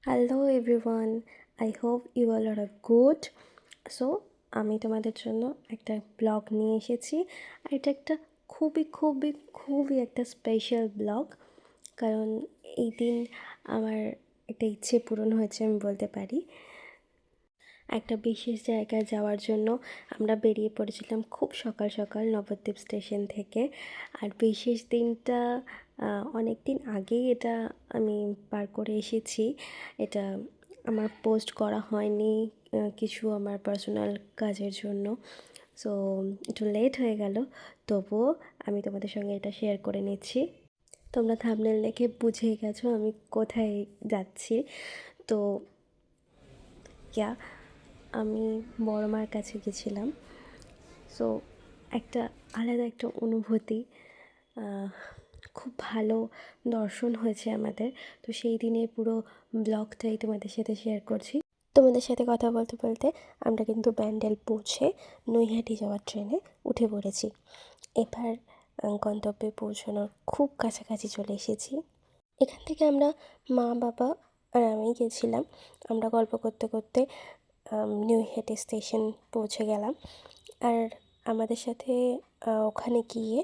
Hello everyone, I hope you all are good. So আমি তোমাদের জন্য একটা ব্লগ নিয়ে এসেছি। আর এটা একটা খুবই খুবই খুবই একটা স্পেশাল ব্লগ, কারণ এই দিন আমার একটা ইচ্ছে পূরণ হয়েছে আমি বলতে পারি। একটা বিশেষ জায়গায় যাওয়ার জন্য আমরা বেরিয়ে পড়েছিলাম খুব সকাল সকাল নবদ্বীপ স্টেশন থেকে। আর বিশেষ দিনটা অনেক দিন আগেই এটা আমি পার করে এসেছি। এটা আমার পোস্ট করা হয়নি কিছু আমার পার্সোনাল কাজের জন্য। সো একটু লেট হয়ে গেল, তবুও আমি তোমাদের সঙ্গে এটা শেয়ার করে নিচ্ছি। তোমরা থাম্বনেল দেখে বুঝেই গেছো আমি কোথায় যাচ্ছি। তো আমি বড় মার কাছে গেছিলাম। সো একটা আলাদা একটা অনুভূতি, খুব ভালো দর্শন হয়েছে আমাদের। তো সেই দিনের পুরো ব্লগটাই তোমাদের সাথে শেয়ার করছি। তোমাদের সাথে কথা বলতে বলতে আমরা কিন্তু ব্যান্ডেল পৌঁছে নৈহাটি যাওয়ার ট্রেনে উঠে পড়েছি। এবার গন্তব্যে পৌঁছানোর খুব কাছাকাছি চলে এসেছি। এখান থেকে আমরা মা বাবা আর আমি গেছিলাম। আমরা গল্প করতে করতে নৈহাটি স্টেশন পৌঁছে গেলাম। আর আমাদের সাথে ওখানে গিয়ে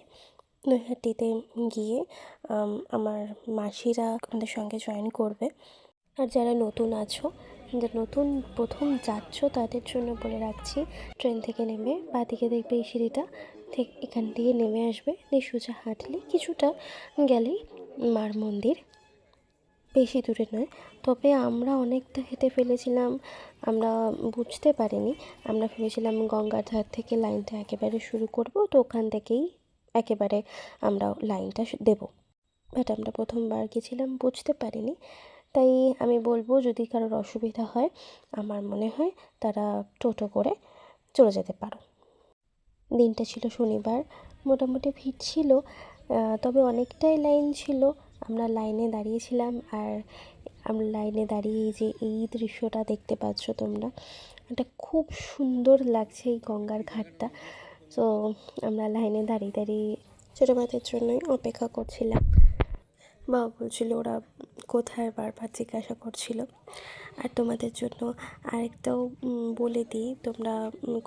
নৈহাটিতে গিয়ে আমার মাসিরা আমাদের সঙ্গে জয়েন করবে। আর যারা নতুন আছো, যারা নতুন প্রথম যাচ্ছ, তাদের জন্য বলে রাখছি, ট্রেন থেকে নেমে বাঁদিকে দেখবে এই সিঁড়িটা, ঠিক এখান দিয়ে নেমে আসবে। দিয়ে সোজা হাঁটলে কিছুটা গেলেই মার মন্দির, বেশি দূরে নয়। তবে আমরা অনেকটা হেঁটে ফেলেছিলাম, আমরা বুঝতে পারিনি। আমরা ভেবেছিলাম গঙ্গার ধার থেকে লাইনটা একেবারে শুরু করব, তো ওখান থেকেই একেবারে আমরা লাইনটা দেব। বাট আমরা প্রথমবার গেছিলাম, বুঝতে পারিনি। তাই আমি বলবো, যদি কারোর অসুবিধা হয়, আমার মনে হয় তারা টোটো করে চলে যেতে পারো। দিনটা ছিল শনিবার, মোটামুটি ভিড় ছিল, তবে অনেকটাই লাইন ছিল। আমরা লাইনে দাঁড়িয়েছিলাম, আর আমরা লাইনে দাঁড়িয়ে যে এই দৃশ্যটা দেখতে পাচ্ছ তোমরা, এটা খুব সুন্দর লাগছে এই গঙ্গার ঘাটটা। তো আমরা লাইনে দাঁড়িয়ে দাঁড়িয়ে ছোটো ভাইদের জন্যই অপেক্ষা করছিলাম। বাবা বলছিল ওরা কোথায়, বারবার জিজ্ঞাসা করছিল। আর তোমাদের জন্য আরেকটাও বলে দিই, তোমরা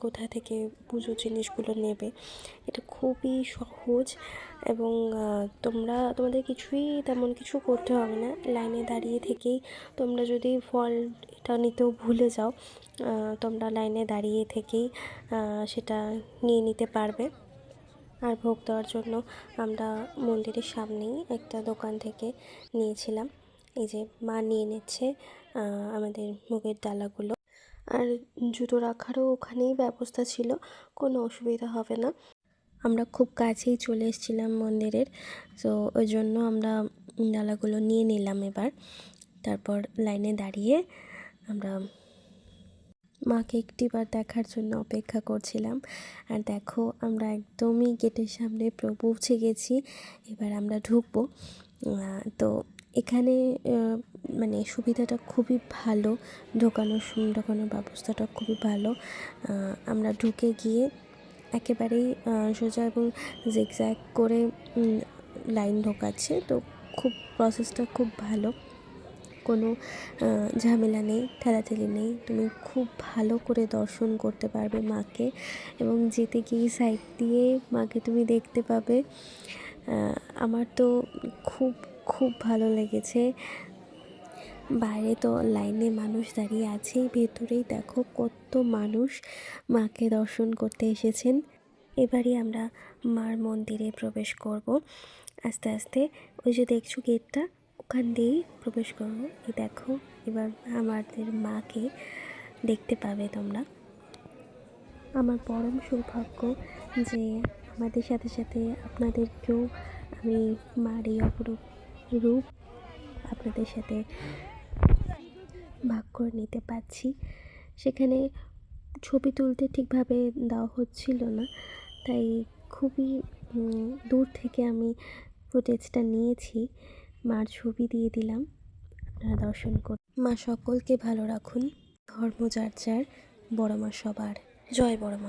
কোথা থেকে পুজো জিনিসগুলো নেবে। এটা খুবই সহজ, এবং তোমাদের কিছুই তেমন কিছু করতে হবে না। লাইনে দাঁড়িয়ে থেকেই তোমরা যদি ফল এটা নিতেও ভুলে যাও, তোমরা লাইনে দাঁড়িয়ে থেকেই সেটা নিয়ে নিতে পারবে। আর ভোগ দেওয়ার জন্য আমরা মন্দিরের সামনেই একটা দোকান থেকে নিয়েছিলাম। এই যে মা নিয়ে নিচ্ছে আমাদের ভোগের ডালাগুলো। আর জুতো রাখারও ওখানেই ব্যবস্থা ছিল, কোনো অসুবিধা হবে না। আমরা খুব কাছেই চলে এসেছিলাম মন্দিরের, তো ওই জন্য আমরা ডালাগুলো নিয়ে নিলাম এবার। তারপর লাইনে দাঁড়িয়ে আমরা মাকে একটিবার দেখার জন্য অপেক্ষা করছিলাম। আর দেখো, আমরা একদমই গেটের সামনে পৌঁছে গেছি। এবার আমরা ঢুকবো। তো এখানে মানে সুবিধাটা খুবই ভালো, ঢোকানোর ব্যবস্থাটা খুবই ভালো। আমরা ঢুকে গিয়ে একেবারেই সোজা এবং জিগজ্যাগ করে লাইন ঢোকাচ্ছে, তো খুব প্রসেসটা খুব ভালো, কোনো ঝামেলা নেই, ঠেলাঠেলি নেই। তুমি খুব ভালো করে দর্শন করতে পারবে মাকে, এবং যেতে গিয়ে সাইড দিয়ে মাকে তুমি দেখতে পাবে। আমার তো খুব খুব ভালো লেগেছে। বাইরে তো লাইনে মানুষ দাঁড়িয়ে আছেই, ভেতরেই দেখো কত মানুষ মাকে দর্শন করতে এসেছেন। এবারই আমরা মার মন্দিরে প্রবেশ করব আস্তে আস্তে। ওই যে দেখছো গেটটা, ওখান দিয়েই প্রবেশ করবো। এই দেখো, এবার আমাদের মাকে দেখতে পাবে তোমরা। আমার পরম সৌভাগ্য যে আমাদের সাথে সাথে আপনাদেরকেও আমি মার এই অপরূপ রূপ আপনাদের সাথে ভাগ করে নিতে পারছি। সেখানে ছবি তুলতে ঠিকভাবে দেওয়া হচ্ছিল না, তাই খুবই দূর থেকে আমি ফুটেজটা নিয়েছি। মার ছবি দিয়ে দিলাম, আপনারা দর্শন করুন। মা সকলকে ভালো রাখুন। ধর্ম যার যার, বড় মা সবার। জয় বড় মা।